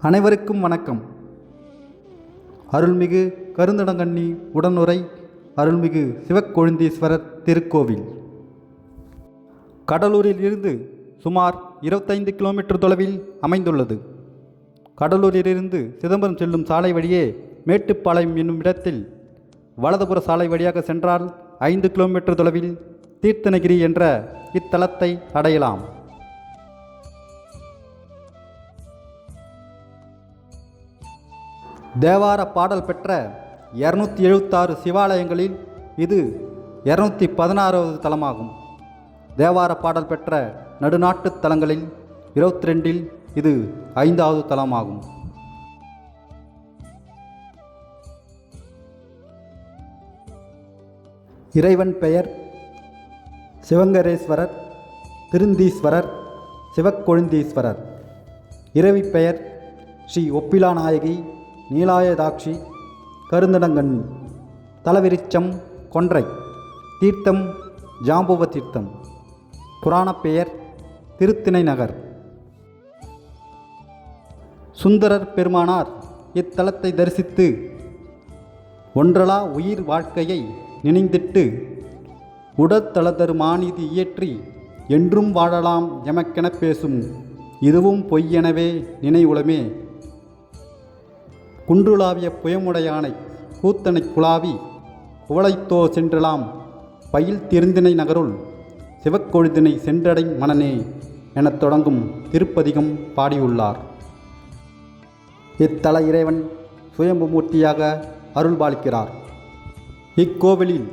அனைவருக்கும் வணக்கம். அருள்மிகு கருந்தடங்கண்ணி உடனுறை அருள்மிகு சிவக்கொழுந்தீஸ்வரர் திருக்கோவில் கடலூரில் இருந்து சுமார் 25 கிலோமீட்டர் தொலைவில் அமைந்துள்ளது. கடலூரிலிருந்து சிதம்பரம் செல்லும் சாலை வழியே மேட்டுப்பாளையம் என்னும் இடத்தில் வலதுபுற சாலை வழியாக சென்றால் 5 கிலோமீட்டர் தொலைவில் தீர்த்தனகிரி என்ற இத்தலத்தை அடையலாம். தேவார பாடல் பெற்ற 276 சிவாலயங்களில் இது 216வது தலமாகும். தேவார பாடல் பெற்ற நடுநாட்டு தலங்களில் 22இல் இது 5வது தலமாகும். இறைவன் பெயர் சிவங்கரேஸ்வரர், திருந்தீஸ்வரர், சிவக்கொழுந்தீஸ்வரர். இரவி பெயர் ஸ்ரீ ஒப்பிலாநாயகி நீலாயதாட்சி கருந்தடங்கண்ணி. தலவிருச்சம் கொன்றை. தீர்த்தம் ஜாம்புவ தீர்த்தம். புராணப் பெயர் திருத்திணை நகர். சுந்தரர் பெருமானார் இத்தலத்தை தரிசித்து ஒன்றலா உயிர் வாழ்க்கையை நினைந்திட்டு உடத்தளதரு மாநிதி இயற்றி என்றும் வாழலாம் எமக்கெனப் பேசும் இதுவும் பொய்யெனவே நினைவுளமே. குன்றுலாவிய புயமுடையானை கூத்தனை குழாவி குவளைத்தோ சென்றலாம் பயில் திருந்தினை நகருள் சிவக்கொழுதினை சென்றடை மனனே எனத் தொடங்கும் திருப்பதிகம் பாடியுள்ளார். இத்தல இறைவன் சுயம்புமூர்த்தியாக அருள்பாலிக்கிறார். இக்கோவிலில்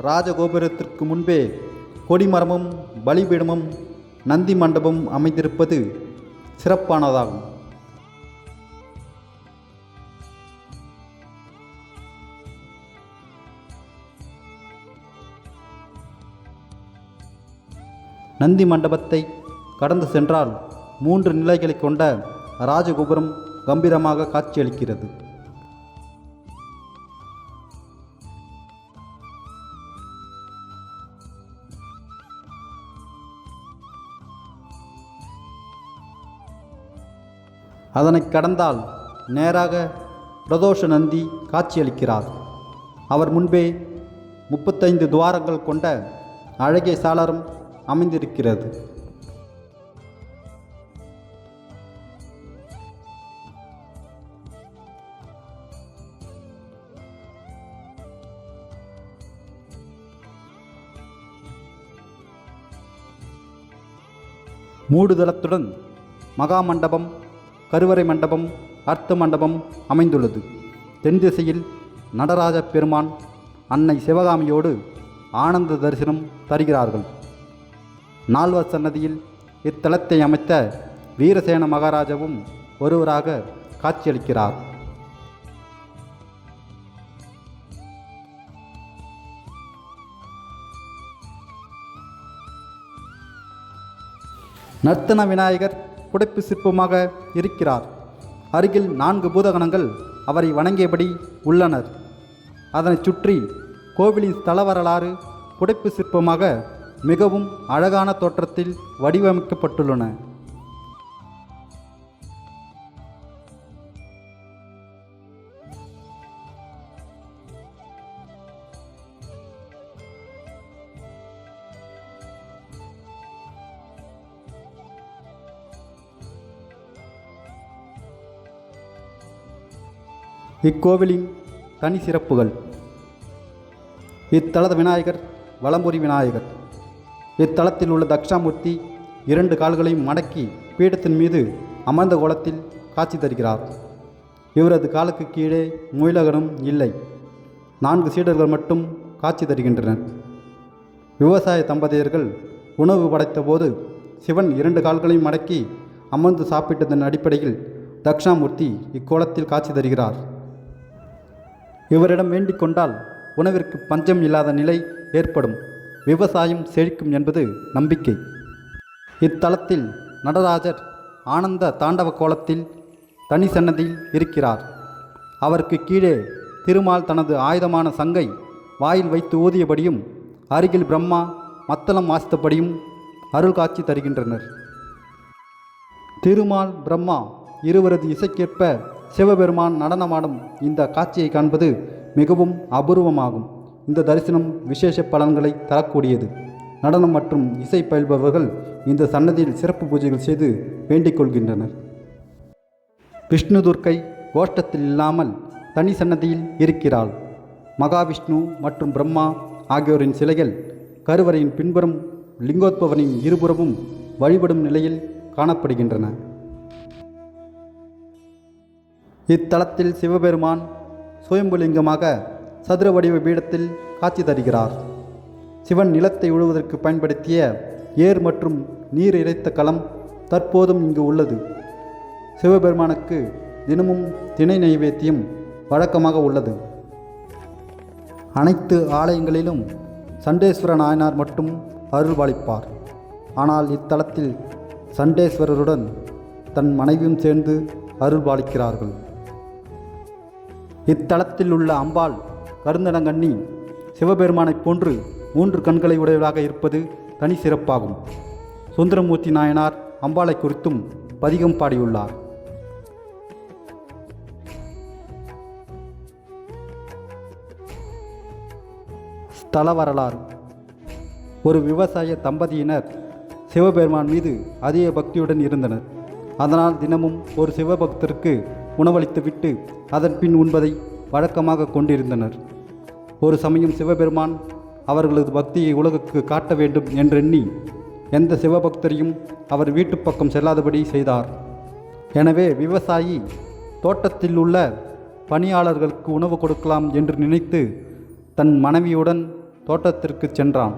ராஜகோபுரத்திற்கு முன்பே கொடிமரமும் பலிபீடமும் நந்தி மண்டபம் அமைந்திருப்பது சிறப்பானதாகும். நந்தி மண்டபத்தை கடந்து சென்றால் 3 நிலைகளை கொண்ட ராஜகோபுரம் கம்பீரமாக காட்சியளிக்கிறது. அதனை கடந்தால் நேராக பிரதோஷ நந்தி காட்சியளிக்கிறார். அவர் முன்பே 35 துவாரங்கள் கொண்ட அழகிய சாளரம் அமைந்திருக்கிறது. மூடுதளத்துடன் மகா மண்டபம், கருவறை மண்டபம், அர்த்த மண்டபம் அமைந்துள்ளது. தென் திசையில் நடராஜ பெருமான் அன்னை சிவகாமியோடு ஆனந்த தரிசனம் தருகிறார்கள். நால்வர் சன்னதியில் இத்தலத்தை அமைத்த வீரசேன மகாராஜாவும் ஒருவராக காட்சியளிக்கிறார். நர்த்தன விநாயகர் புடைப்பு சிற்பமாக இருக்கிறார். அருகில் 4 பூதகணங்கள் அவரை வணங்கியபடி உள்ளனர். அதனைச் சுற்றி கோவிலின் ஸ்தல வரலாறு புடைப்பு சிற்பமாக மிகவும் அழகான தோற்றத்தில் வடிவமைக்கப்பட்டுள்ளன. இக்கோவிலின் தனி சிறப்புகள். இத்தலத விநாயகர் வலம்புரி விநாயகர். இத்தலத்தில் உள்ள தக்ஷாமூர்த்தி 2 கால்களையும் மடக்கி பீடத்தின் மீது அமர்ந்த கோலத்தில் காட்சி தருகிறார். இவரது காலுக்கு கீழே முயலகனும் இல்லை. 4 சீடர்கள் மட்டும் காட்சி தருகின்றனர். விவசாய தம்பதியர்கள் உணவு படைத்த போது சிவன் 2 கால்களையும் மடக்கி அமர்ந்து சாப்பிட்டதன் அடிப்படையில் தக்ஷாமூர்த்தி இக்கோலத்தில் காட்சி தருகிறார். இவரிடம் வேண்டிக் கொண்டால் உணவிற்கு பஞ்சம் இல்லாத நிலை ஏற்படும், விவசாயம் செழிக்கும் என்பது நம்பிக்கை. இத்தலத்தில் நடராஜர் ஆனந்த தாண்டவ கோலத்தில் தனி சன்னதியில் இருக்கிறார். அவருக்கு கீழே திருமால் தனது ஆயுதமான சங்கை வாயில் வைத்து ஊதியபடியும் அருகில் பிரம்மா மத்தளம் வாசித்தபடியும் அருள் காட்சி தருகின்றனர். திருமால் பிரம்மா இருவரது இசைக்கேற்ப சிவபெருமான் நடனமாடும் இந்த காட்சியை காண்பது மிகவும் அபூர்வமாகும். இந்த தரிசனம் விசேஷ பலன்களை தரக்கூடியது. நடனம் மற்றும் இசை பயில்பவர்கள் இந்த சன்னதியில் சிறப்பு பூஜைகள் செய்து வேண்டிக் கொள்கின்றனர். விஷ்ணு துர்க்கை கோஷ்டத்தில் இல்லாமல் தனி சன்னதியில் இருக்கிறாள். மகாவிஷ்ணு மற்றும் பிரம்மா ஆகியோரின் சிலைகள் கருவறையின் பின்புறம் லிங்கோத்பவனின் இருபுறமும் வழிபடும் நிலையில் காணப்படுகின்றன. இத்தலத்தில் சிவபெருமான் சுயம்புலிங்கமாக சதுர வடிவ பீடத்தில் காட்சி தருகிறார். சிவன் நிலத்தை உழுவதற்கு பயன்படுத்திய ஏர் மற்றும் நீர் இறைத்த களம் தற்போதும் இங்கு உள்ளது. சிவபெருமானுக்கு தினமும் திணை நைவேத்தியம் வழக்கமாக உள்ளது. அனைத்து ஆலயங்களிலும் சண்டேஸ்வர நாயனார் மட்டும் அருள்பாலிப்பார். ஆனால் இத்தலத்தில் சண்டேஸ்வரருடன் தன் மனைவியும் சேர்ந்து அருள்பாலிக்கிறார்கள். இத்தலத்தில் உள்ள அம்பாள் கருந்தடங்கண்ணி சிவபெருமானைப் போன்று 3 கண்களை உடையவளாக இருப்பது தனி சிறப்பாகும். சுந்தரமூர்த்தி நாயனார் அம்பாளை குறித்தும் பதிகம் பாடியுள்ளார். ஸ்தல வரலாறு. ஒரு விவசாய தம்பதியினர் சிவபெருமான் மீது அதிக பக்தியுடன் இருந்தனர். அதனால் தினமும் ஒரு சிவபக்தருக்கு உணவளித்துவிட்டு அதன் பின் உண்பதை வழக்கமாக கொண்டிருந்தனர். ஒரு சமயம் சிவபெருமான் அவர்களது பக்தியை உலகுக்கு காட்ட வேண்டும் என்றெண்ணி எந்த சிவபக்தரையும் அவர் வீட்டு பக்கம் செல்லாதபடி செய்தார். எனவே விவசாயி தோட்டத்தில் உள்ள பணியாளர்களுக்கு உணவு கொடுக்கலாம் என்று நினைத்து தன் மனைவியுடன் தோட்டத்திற்கு சென்றான்.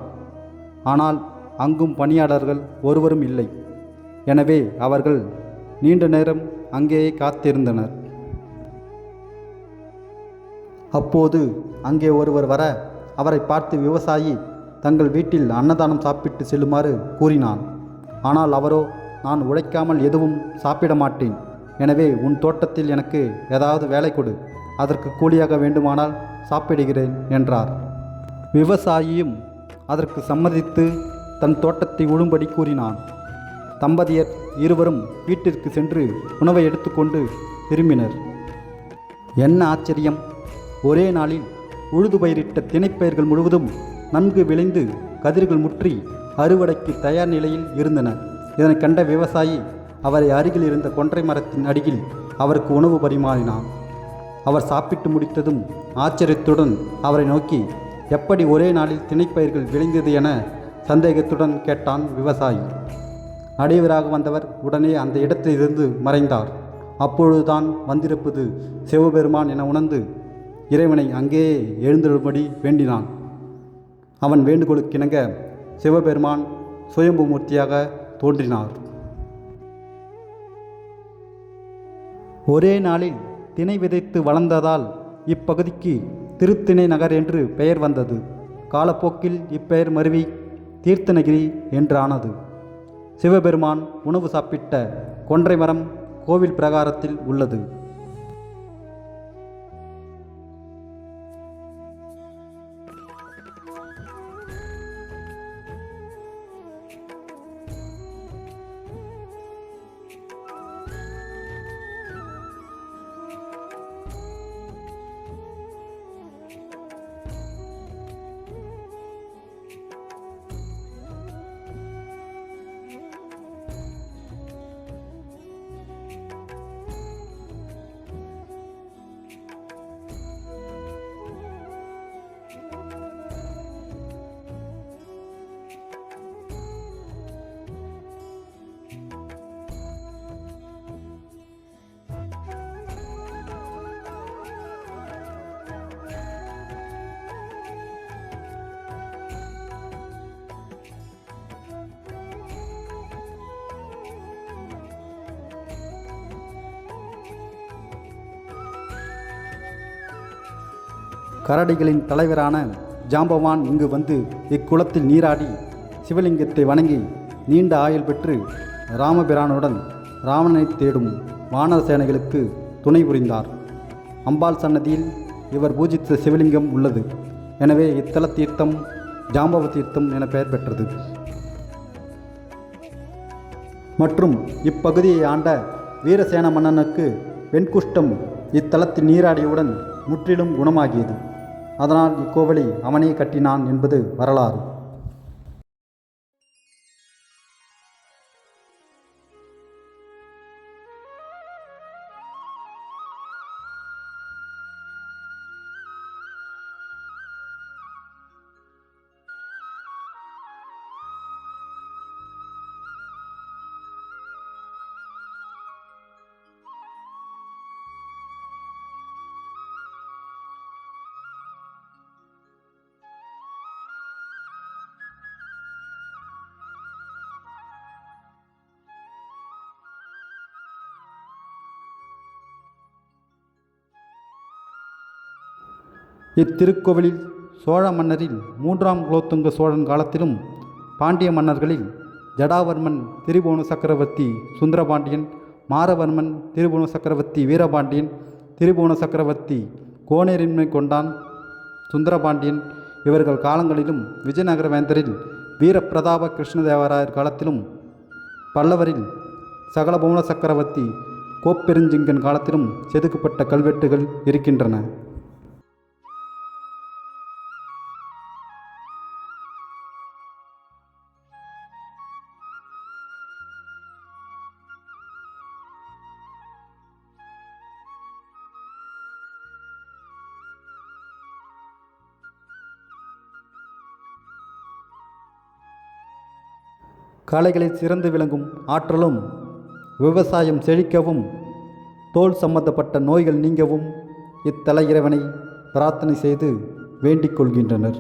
ஆனால் அங்கும் பணியாளர்கள் ஒருவரும் இல்லை. எனவே அவர்கள் நீண்ட நேரம் அங்கேயே காத்திருந்தனர். அப்போது அங்கே ஒருவர் வர அவரை பார்த்து விவசாயி தங்கள் வீட்டில் அன்னதானம் சாப்பிட்டு செல்லுமாறு கூறினான். ஆனால் அவரோ, நான் உழைக்காமல் எதுவும் சாப்பிட மாட்டேன். எனவே உன் தோட்டத்தில் எனக்கு ஏதாவது வேலை கொடு, அதற்கு கூலியாக வேண்டுமானால் சாப்பிடுகிறேன் என்றார். விவசாயியும் அதற்கு சம்மதித்து தன் தோட்டத்தை உழும்படி கூறினான். தம்பதியர் இருவரும் வீட்டிற்கு சென்று உணவை எடுத்துக்கொண்டு திரும்பினர். என்ன ஆச்சரியம்! ஒரே நாளில் உழுது பயிரிட்ட திணைப்பயிர்கள் முழுவதும் நன்கு விளைந்து கதிர்கள் முற்றி அறுவடைக்கு தயார் நிலையில் இருந்தன. இதனை கண்ட விவசாயி அவரை அருகில் இருந்த கொன்றை மரத்தின் அடியில் அவருக்கு உணவு பரிமாறினான். அவர் சாப்பிட்டு முடித்ததும் ஆச்சரியத்துடன் அவரை நோக்கி, எப்படி ஒரே நாளில் திணைப்பயிர்கள் விளைந்தது என சந்தேகத்துடன் கேட்டான் விவசாயி. அடைவராக வந்தவர் உடனே அந்த இடத்திலிருந்து மறைந்தார். அப்பொழுதுதான் வந்திருப்பது சிவபெருமான் என உணர்ந்து இறைவனை அங்கேயே எழுந்தெழும்படி வேண்டினான். அவன் வேண்டுகோளுக்கிணங்க சிவபெருமான் சுயம்பு மூர்த்தியாக தோன்றினார். ஒரே நாளில் திணை விதைத்து வளர்ந்ததால் இப்பகுதிக்கு திருத்திணை நகர் என்று பெயர் வந்தது. காலப்போக்கில் இப்பெயர் மருவி தீர்த்தனகிரி என்றானது. சிவபெருமான் உணவு சாப்பிட்ட கொன்றை மரம் கோவில் பிரகாரத்தில் உள்ளது. கரடிகளின் தலைவரான ஜாம்பவான் இங்கு வந்து இக்குளத்தில் நீராடி சிவலிங்கத்தை வணங்கி நீண்ட ஆயுள் பெற்று ராமபிரானுடன் ராவணனை தேடும் வானர சேனைகளுக்கு துணை புரிந்தார். அம்பாள் சன்னதியில் இவர் பூஜித்த சிவலிங்கம் உள்ளது. எனவே இத்தல தீர்த்தம் ஜாம்பவ தீர்த்தம் என பெயர் பெற்றது. மற்றும் இப்பகுதியை ஆண்ட வீரசேன மன்னனுக்கு வெண்குஷ்டம் இத்தலத்தில் நீராடியவுடன் முற்றிலும் குணமாகியது. அதனால் இக்கோவிலை அவனே கட்டினான் என்பது வரலாறு. இத்திருக்கோவிலில் சோழ மன்னரில் 3ஆம் குலோத்துங்க சோழன் காலத்திலும் பாண்டிய மன்னர்களில் ஜடாவர்மன் திரிபுவன சக்கரவர்த்தி சுந்தரபாண்டியன், மாரவர்மன் திரிபுவன சக்கரவர்த்தி வீரபாண்டியன், திரிபுவன சக்கரவர்த்தி கோனேரின்மை கொண்டான் சுந்தரபாண்டியன் இவர்கள் காலங்களிலும், விஜயநகர வேந்தரில் வீரப்பிரதாப கிருஷ்ணதேவராயர் காலத்திலும், பல்லவரில் சகலபுவன சக்கரவர்த்தி கோப்பெருஞ்சிங்கன் காலத்திலும் செதுக்கப்பட்ட கல்வெட்டுகள் இருக்கின்றன. கலைகளில் சிறந்து விளங்கும் ஆற்றலும், விவசாயம் செழிக்கவும், தோல் சம்பந்தப்பட்ட நோய்கள் நீங்கவும் இத்தல இறைவனை பிரார்த்தனை செய்து வேண்டிக் கொள்கின்றனர்.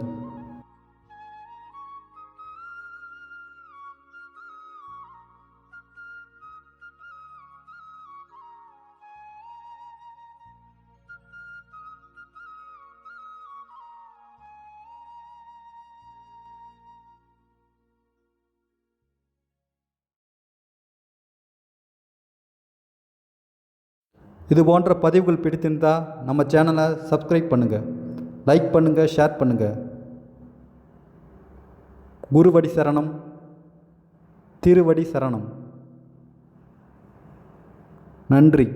இது போன்ற பதிவுகள் பிடித்திருந்தால் நம்ம சேனலை சப்ஸ்கிரைப் பண்ணுங்கள், லைக் பண்ணுங்கள், ஷேர் பண்ணுங்கள். குருவடி சரணம், திருவடி சரணம். நன்றி.